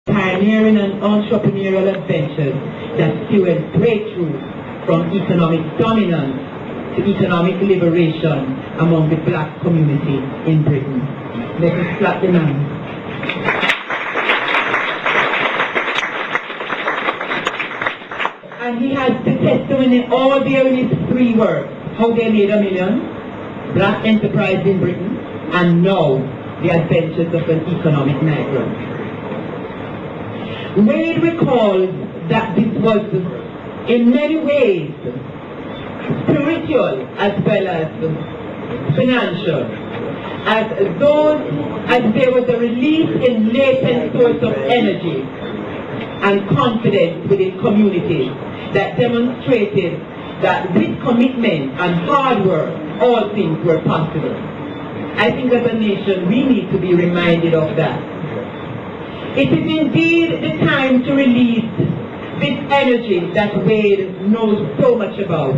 pioneering and entrepreneurial adventures that fueled breakthroughs from economic dominance to economic liberation among the black community in Britain. Let us clap the man. And he has the testimony all there in his 3 words: how they made $1 million, black enterprise in Britain, and now the adventures of an economic migrant. Wade recalls that this was in many ways spiritual as well as financial, as there was a release in latent source of energy and confidence within communities that demonstrated that with commitment and hard work, all things were possible. I think as a nation we need to be reminded of that. It is indeed the time to release this energy that Wade knows so much about,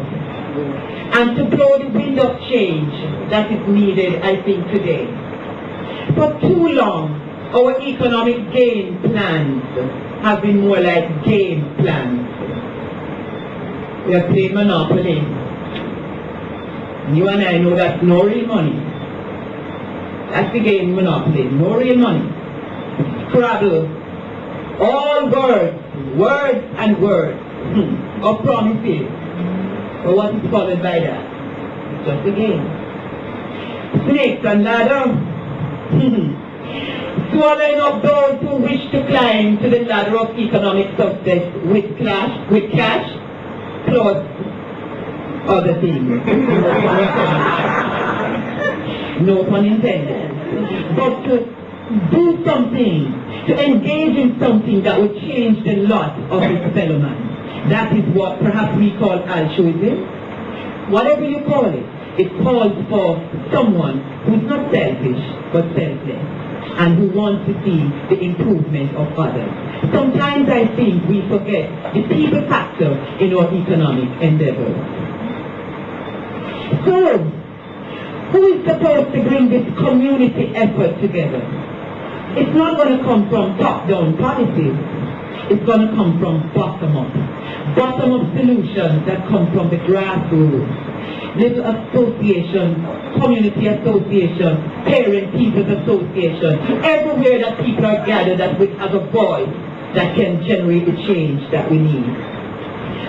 and to blow the wind of change that is needed, I think, today. For too long, our economic gain plans have been more like game plans. We are playing Monopoly. You and I know that's no real money. That's the game Monopoly, no real money. Scrabble, all words and words of promises. But what is followed by that? It's just a game. Snakes and ladder. Swallowing up those who wish to climb to the ladder of economic success with cash plus other things. No pun intended. But to do something, to engage in something that would change the lot of his fellow man. That is what perhaps we call altruism. Whatever you call it, it calls for someone who's not selfish but selfless, and who wants to see the improvement of others. Sometimes I think we forget the people factor in our economic endeavors. So, who is supposed to bring this community effort together? It's not going to come from top-down policies. It's going to come from bottom-up. Bottom-up solutions that come from the grassroots. Little associations, community associations, parent-people's associations, everywhere that people are gathered that we have a voice that can generate the change that we need.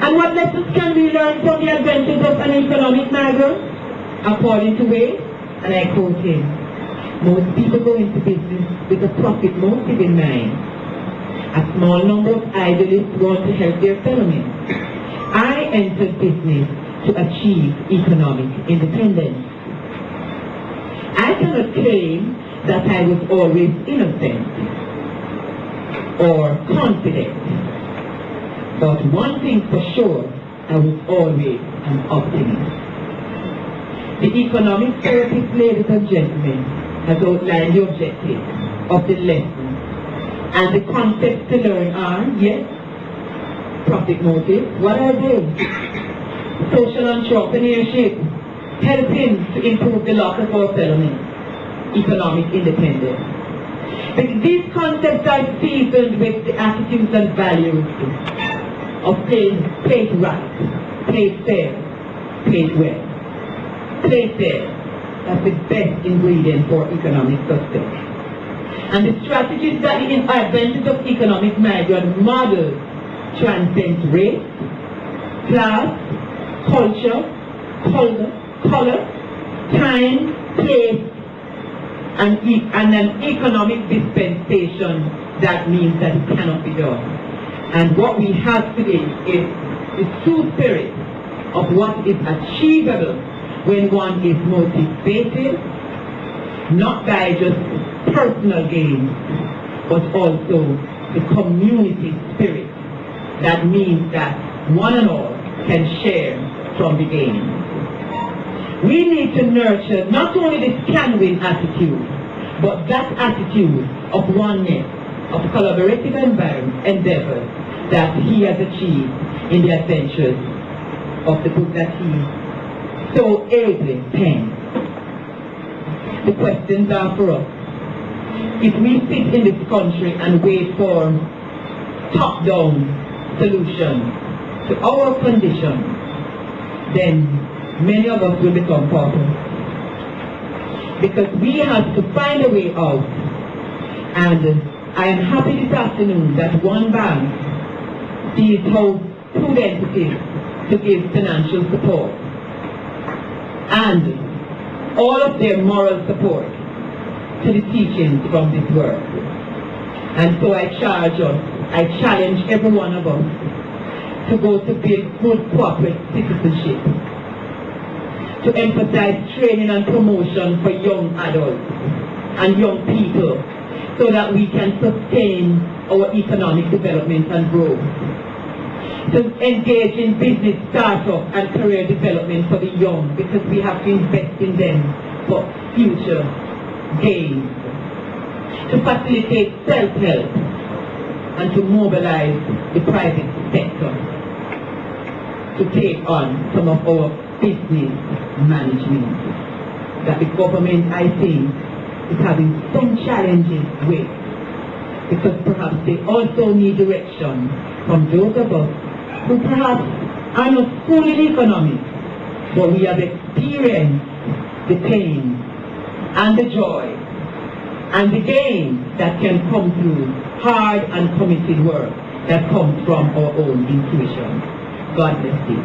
And what lessons can we learn from the adventures of an economic migrant? According to Wade, and I quote him, most people go into business with a profit motive in mind. A small number of idealists want to help their fellow men. I entered business to achieve economic independence. I cannot claim that I was always innocent or confident, but one thing for sure, I was always an optimist. The economic therapist, ladies and gentlemen, has outlined the objective of the lesson, and the concepts to learn are, yes, profit motive. What are they? Social entrepreneurship, helping to improve the lot of our fellow men, economic independence. But these concepts are seasoned with the attitudes and values of play it right, play it fair, play it well. Play fair, that's the best ingredient for economic success. And the strategies that the adventures of economic migrant models transcend race, class, culture, color, time, place, and an economic dispensation that means that it cannot be done. And what we have today is the true spirit of what is achievable when one is motivated, not by just personal gain, but also the community spirit. That means that one and all can share from the gain. We need to nurture not only this can-win attitude, but that attitude of oneness, of collaborative endeavors that he has achieved in the adventures of the book that he so ably penned. The questions are for us. If we sit in this country and wait for top-down solutions to our condition, then many of us will become paupers. Because we have to find a way out. And I am happy this afternoon that one bank sees how prudent it is to give financial support and all of their moral support to the teachings from this work. And so I challenge every one of us to go to build good corporate citizenship, to emphasize training and promotion for young adults and young people so that we can sustain our economic development and growth, to engage in business startup and career development for the young because we have to invest in them for future gains, to facilitate self-help and to mobilize the private sector to take on some of our business management that the government, I think, is having some challenges with, because perhaps they also need direction from those of us who perhaps are not fully in economics, but we have experienced the pain and the joy and the gain that can come through hard and committed work that comes from our own intuition. God bless you.